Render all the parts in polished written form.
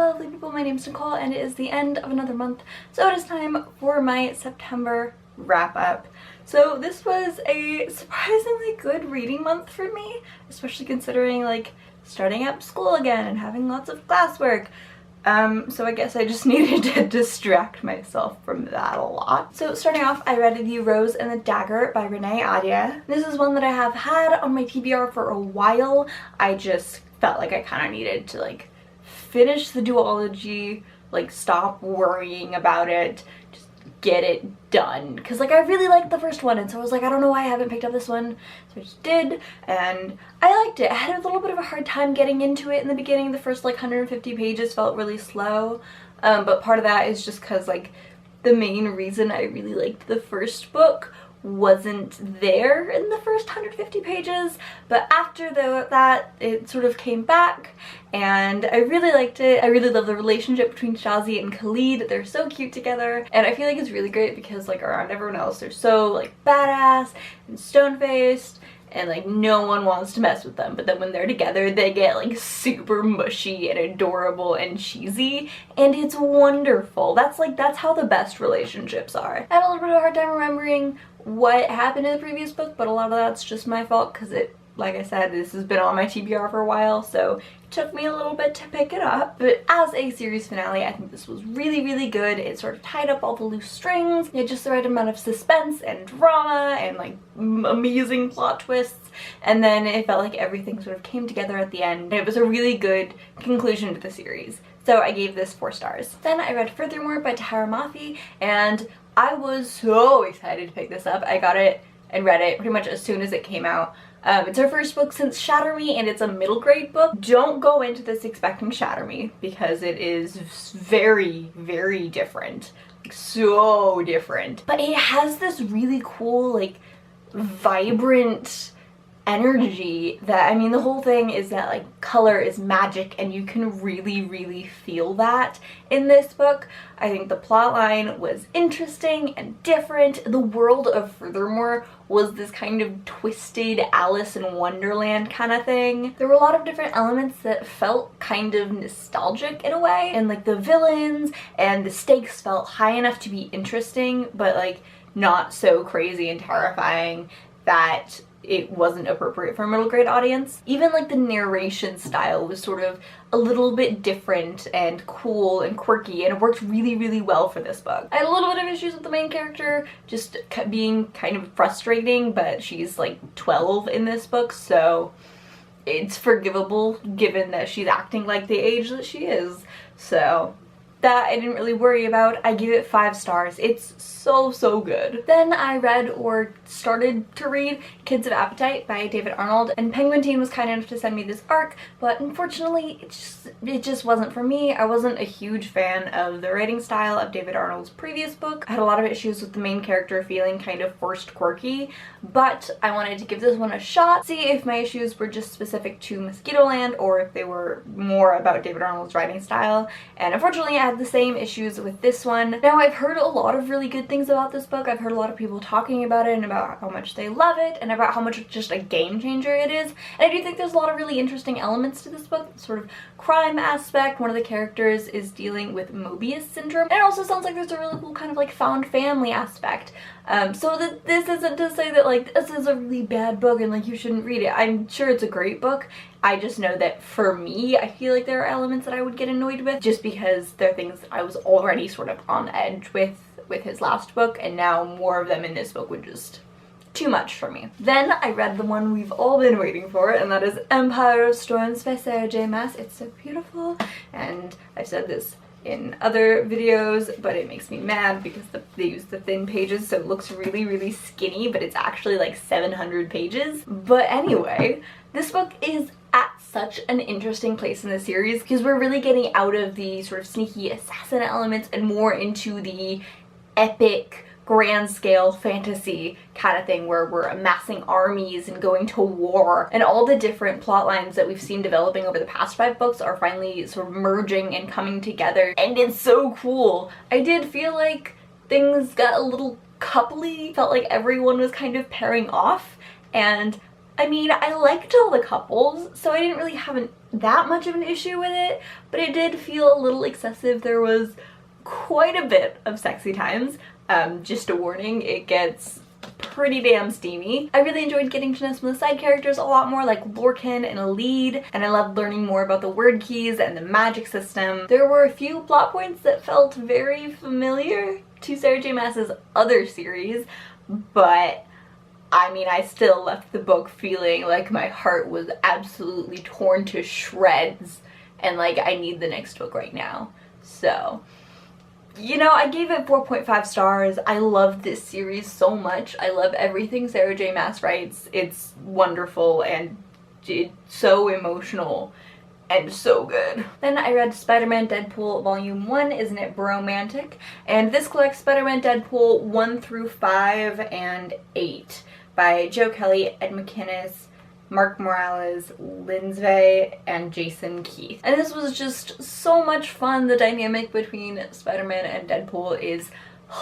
lovely people, my name's Nicole and it is the end of another month, so it is time for my September wrap up. So this was a surprisingly good reading month for me, especially considering like starting up school again and having lots of classwork. So I guess I just needed to distract myself from that a lot. So starting off, I read The Rose and the Dagger by Renee Ahdieh. This is one that I have had on my TBR for a while. I just felt like I kind of needed to like finish the duology, like stop worrying about it, just get it done. Because like I really liked the first one, and so I was like, I don't know why I haven't picked up this one. So I just did, and I liked it. I had a little bit of a hard time getting into it in the beginning. The first like 150 pages felt really slow, but part of that is just because like the main reason I really liked the first book wasn't there in the first 150 pages, but after that it sort of came back and I really liked it. I really love the relationship between Shazi and Khalid. They're so cute together, and I feel like it's really great because like around everyone else they're so like badass and stone-faced and like no one wants to mess with them, but then when they're together they get like super mushy and adorable and cheesy, and it's wonderful. That's how the best relationships are. I had a little bit of a hard time remembering what happened in the previous book, but a lot of that's just my fault because it, like I said, this has been on my TBR for a while, so it took me a little bit to pick it up. But as a series finale, I think this was really, really good. It sort of tied up all the loose strings. It had just the right amount of suspense and drama and like amazing plot twists, and then it felt like everything sort of came together at the end, and it was a really good conclusion to the series. So I gave this 4 stars. Then I read Furthermore by Tahira Mafi, and I was so excited to pick this up. I got it and read it pretty much as soon as it came out. It's her first book since Shatter Me, and it's a middle grade book. Don't go into this expecting Shatter Me because it is very, very different. Like, so different. But it has this really cool, like, vibrant energy that, I mean, the whole thing is that like color is magic, and you can really, really feel that in this book. I think the plot line was interesting and different. The world of Furthermore was this kind of twisted Alice in Wonderland kind of thing. There were a lot of different elements that felt kind of nostalgic in a way, and like the villains and the stakes felt high enough to be interesting, but like not so crazy and terrifying that it wasn't appropriate for a middle grade audience. Even like the narration style was sort of a little bit different and cool and quirky, and it worked really, really well for this book. I had a little bit of issues with the main character just being kind of frustrating, but she's like 12 in this book, so it's forgivable given that she's acting like the age that she is. So that I didn't really worry about. I give it 5 stars. It's so good. Then I read or started to read Kids of Appetite by David Arnold, and Penguin Teen was kind enough to send me this arc, but unfortunately it just wasn't for me. I wasn't a huge fan of the writing style of David Arnold's previous book. I had a lot of issues with the main character feeling kind of forced quirky, but I wanted to give this one a shot, see if my issues were just specific to Mosquitoland or if they were more about David Arnold's writing style, and unfortunately I had the same issues with this one. Now, I've heard a lot of really good things about this book. I've heard a lot of people talking about it and about how much they love it and about how much it's just a game changer it is, and I do think there's a lot of really interesting elements to this book. Sort of crime aspect. One of the characters is dealing with Mobius syndrome, and it also sounds like there's a really cool kind of like found family aspect. So that this isn't to say that like this is a really bad book and like you shouldn't read it. I'm sure it's a great book. I just know that for me, I feel like there are elements that I would get annoyed with just because there are things that I was already sort of on edge with his last book, and now more of them in this book would just too much for me. Then I read the one we've all been waiting for, and that is Empire of Storms by Sarah J. Maas. It's so beautiful, and I've said this in other videos, but it makes me mad because they use the thin pages, so it looks really, really skinny, but it's actually like 700 pages. But anyway, this book is at such an interesting place in the series because we're really getting out of the sort of sneaky assassin elements and more into the epic grand scale fantasy kind of thing where we're amassing armies and going to war, and all the different plot lines that we've seen developing over the past 5 books are finally sort of merging and coming together, and it's so cool. I did feel like things got a little coupley, felt like everyone was kind of pairing off, and I mean, I liked all the couples, so I didn't really have that much of an issue with it, but it did feel a little excessive. There was quite a bit of sexy times. Just a warning, it gets pretty damn steamy. I really enjoyed getting to know some of the side characters a lot more, like Lorcan and Elide, and I loved learning more about the word keys and the magic system. There were a few plot points that felt very familiar to Sarah J Maas's other series, but I mean, I still left the book feeling like my heart was absolutely torn to shreds and like I need the next book right now. So, you know, I gave it 4.5 stars. I love this series so much. I love everything Sarah J Maas writes. It's wonderful and it's so emotional and so good. Then I read Spider-Man Deadpool Volume 1, Isn't It Bromantic? And this collects Spider-Man Deadpool 1 through 5 and 8 by Joe Kelly, Ed McInnes, Mark Morales, Lindsay, and Jason Keith. And this was just so much fun. The dynamic between Spider-Man and Deadpool is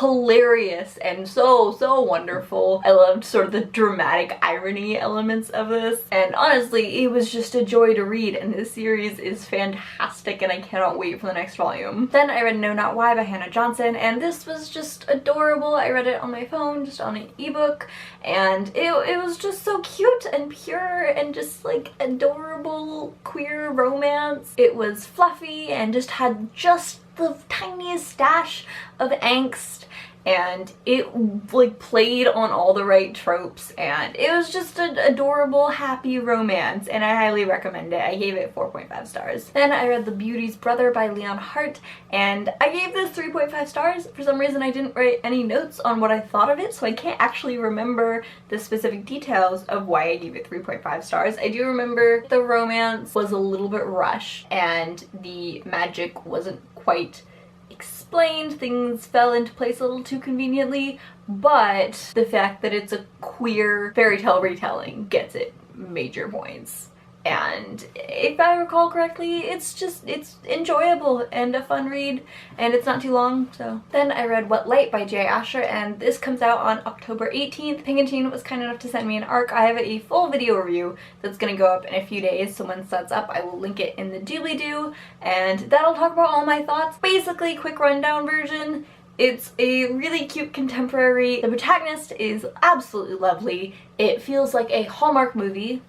hilarious and so wonderful. I loved sort of the dramatic irony elements of this, and honestly it was just a joy to read, and this series is fantastic and I cannot wait for the next volume. Then I read No Not Why by Hannah Johnson, and this was just adorable. I read it on my phone, just on an ebook, and it was just so cute and pure and just like adorable queer romance. It was fluffy and just had just the tiniest dash of angst, and it like played on all the right tropes, and it was just an adorable happy romance, and I highly recommend it. I gave it 4.5 stars. Then I read The Beauties Brother by Leon Hart, and I gave this 3.5 stars. For some reason I didn't write any notes on what I thought of it, so I can't actually remember the specific details of why I gave it 3.5 stars. I do remember the romance was a little bit rushed and the magic wasn't quite explained, things fell into place a little too conveniently, but the fact that it's a queer fairy tale retelling gets it major points. And if I recall correctly, it's enjoyable and a fun read, and it's not too long, so. Then I read What Light by Jay Asher, and this comes out on October 18th. Pingantine was kind enough to send me an ARC. I have a full video review that's gonna go up in a few days, so once that's up, I will link it in the doobly-doo, and that'll talk about all my thoughts. Basically, quick rundown version. It's a really cute contemporary. The protagonist is absolutely lovely. It feels like a Hallmark movie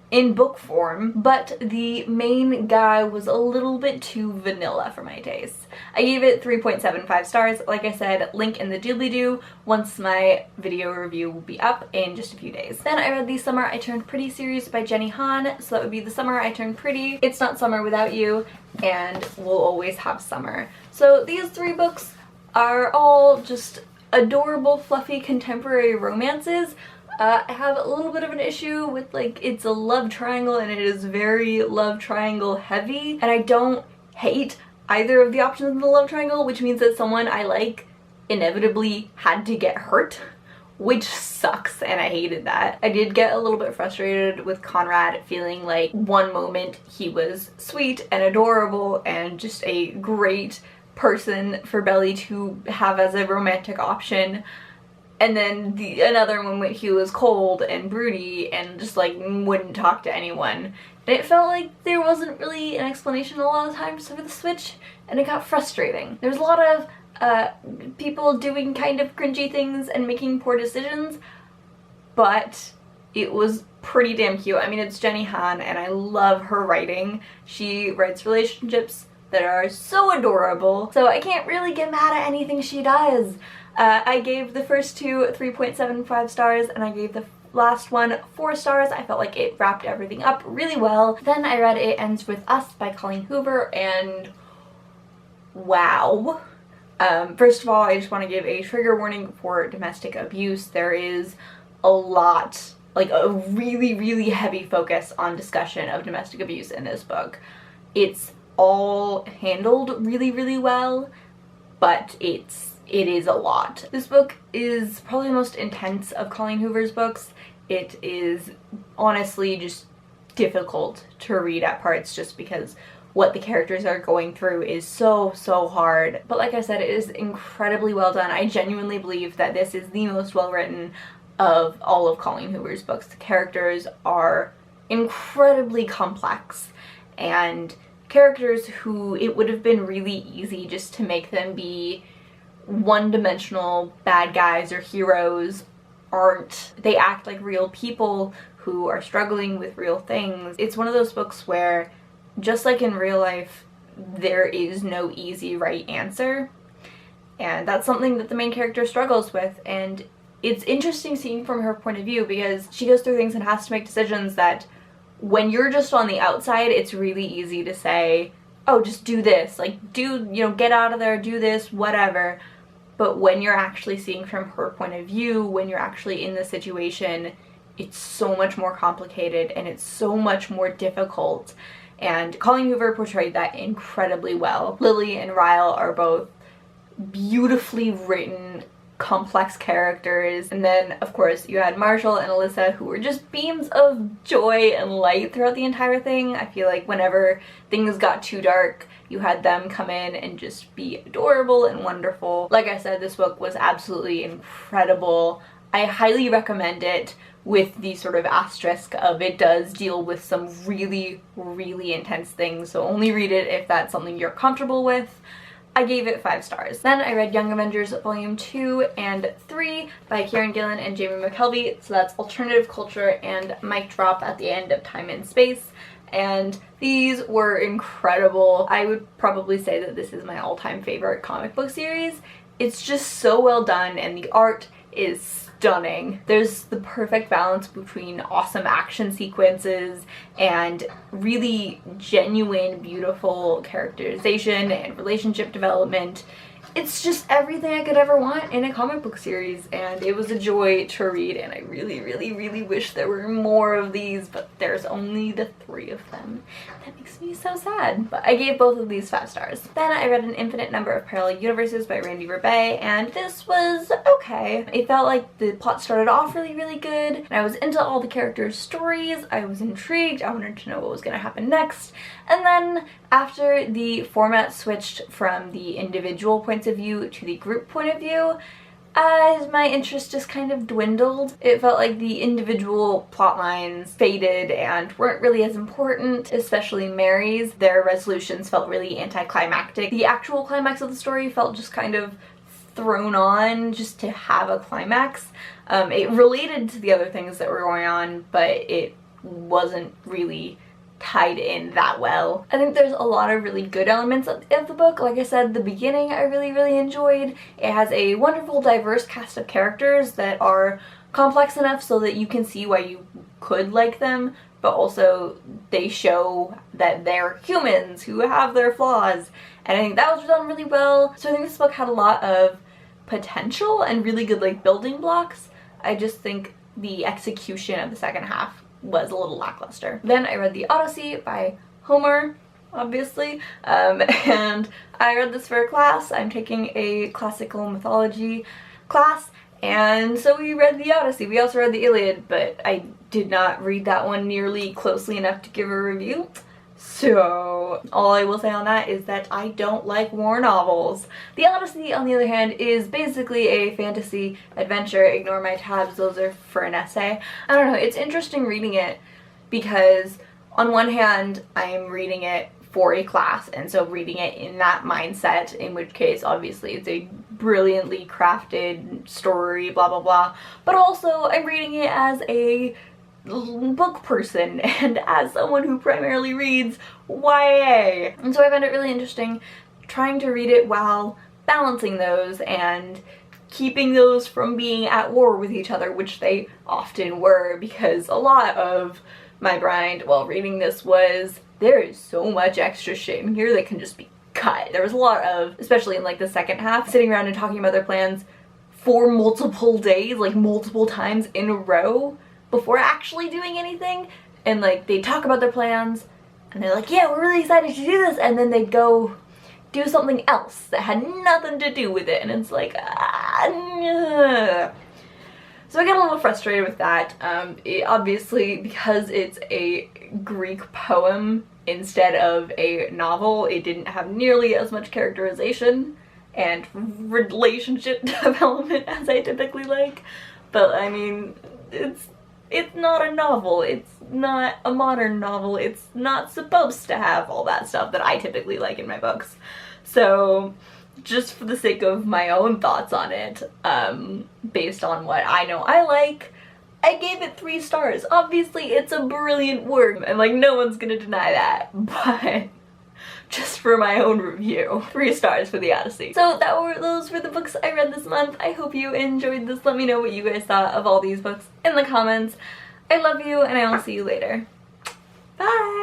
in book form, but the main guy was a little bit too vanilla for my taste. I gave it 3.75 stars. Like I said, link in the doobly-doo once my video review will be up in just a few days. Then I read The Summer I Turned Pretty series by Jenny Han, so that would be The Summer I Turned Pretty, It's Not Summer Without You, and We'll Always Have Summer. So these three books are all just adorable, fluffy, contemporary romances. I have a little bit of an issue with, like, it's a love triangle and it is very love triangle heavy, and I don't hate either of the options in the love triangle, which means that someone I like inevitably had to get hurt, which sucks, and I hated that. I did get a little bit frustrated with Conrad, feeling like one moment he was sweet and adorable and just a great person for Belly to have as a romantic option, and then another moment he was cold and broody and just like wouldn't talk to anyone. And it felt like there wasn't really an explanation a lot of times for the switch, and it got frustrating. There's a lot of people doing kind of cringy things and making poor decisions, but it was pretty damn cute. I mean, it's Jenny Han and I love her writing. She writes relationships that are so adorable, so I can't really get mad at anything she does. I gave the first two 3.75 stars, and I gave the last one 4 stars. I felt like it wrapped everything up really well. Then I read It Ends With Us by Colleen Hoover, and wow. First of all, I just want to give a trigger warning for domestic abuse. There is a lot, like a really heavy focus on discussion of domestic abuse in this book. It's all handled really well, but it is a lot. This book is probably the most intense of Colleen Hoover's books. It is honestly just difficult to read at parts just because what the characters are going through is so hard. But like I said, it is incredibly well done. I genuinely believe that this is the most well written of all of Colleen Hoover's books. The characters are incredibly complex, and characters who it would have been really easy just to make them be one-dimensional bad guys or heroes aren't. They act like real people who are struggling with real things. It's one of those books where, just like in real life, there is no easy right answer, and that's something that the main character struggles with. And it's interesting seeing from her point of view, because she goes through things and has to make decisions that when you're just on the outside, it's really easy to say, oh, just do this, like, do, you know, get out of there, do this, whatever. But when you're actually seeing from her point of view, when you're actually in the situation, it's so much more complicated and it's so much more difficult. And Colleen Hoover portrayed that incredibly well. Lily and Ryle are both beautifully written, complex characters. And then, of course, you had Marshall and Alyssa, who were just beams of joy and light throughout the entire thing. I feel like whenever things got too dark, you had them come in and just be adorable and wonderful. Like I said, this book was absolutely incredible. I highly recommend it, with the sort of asterisk of it does deal with some really, really intense things, so only read it if that's something you're comfortable with. I gave it 5 stars. Then I read Young Avengers Volume 2 and 3 by Kieran Gillen and Jamie McKelvey. So that's alternative culture and mic drop at the end of Time and Space. And these were incredible. I would probably say that this is my all-time favorite comic book series. It's just so well done, and the art is stunning. There's the perfect balance between awesome action sequences and really genuine, beautiful characterization and relationship development. It's just everything I could ever want in a comic book series, and it was a joy to read, and I really, really, really wish there were more of these, but there's only the 3 of them. That makes me so sad. But I gave both of these 5 stars. Then I read An Infinite Number of Parallel Universes by Randy Rebay, and this was okay. It felt like the plot started off really, really good, and I was into all the characters' stories. I was intrigued. I wanted to know what was going to happen next. And then after the format switched from the individual points of view to the group point of view, my interest just kind of dwindled. It felt like the individual plot lines faded and weren't really as important, especially Mary's. Their resolutions felt really anticlimactic. The actual climax of the story felt just kind of thrown on just to have a climax. It related to the other things that were going on, but it wasn't really tied in that well. I think there's a lot of really good elements of the book. Like I said, the beginning I really, really enjoyed. It has a wonderful, diverse cast of characters that are complex enough so that you can see why you could like them, but also they show that they're humans who have their flaws, and I think that was done really well. So I think this book had a lot of potential and really good, like, building blocks. I just think the execution of the second half was a little lackluster. Then I read The Odyssey by Homer, obviously, and I read this for a class. I'm taking a classical mythology class, and so we read The Odyssey. We also read the Iliad, but I did not read that one nearly closely enough to give a review. So all I will say on that is that I don't like war novels. The Odyssey, on the other hand, is basically a fantasy adventure. Ignore my tabs, those are for an essay. I don't know, it's interesting reading it because on one hand I'm reading it for a class, and so reading it in that mindset, in which case obviously it's a brilliantly crafted story, blah blah blah, but also I'm reading it as a book person and as someone who primarily reads YA. And so I found it really interesting trying to read it while balancing those and keeping those from being at war with each other, which they often were, because a lot of my grind while reading this was, there is so much extra shit in here that can just be cut. There was a lot of, especially in like the second half, sitting around and talking about their plans for multiple days, like multiple times in a row, before actually doing anything. And like they'd talk about their plans and they're like, yeah, we're really excited to do this, and then they'd go do something else that had nothing to do with it, and it's like, So I get a little frustrated with that. It obviously, because it's a Greek poem instead of a novel, it didn't have nearly as much characterization and relationship development as I typically like. but I mean, it's not a novel, it's not a modern novel, it's not supposed to have all that stuff that I typically like in my books. So just for the sake of my own thoughts on it, based on what I know I like, I gave it 3 stars. Obviously it's a brilliant work, and like no one's gonna deny that, but just for my own review, 3 stars for the Odyssey. So those were the books I read this month. I hope you enjoyed this. Let me know what you guys thought of all these books in the comments. I love you, and I will see you later. Bye!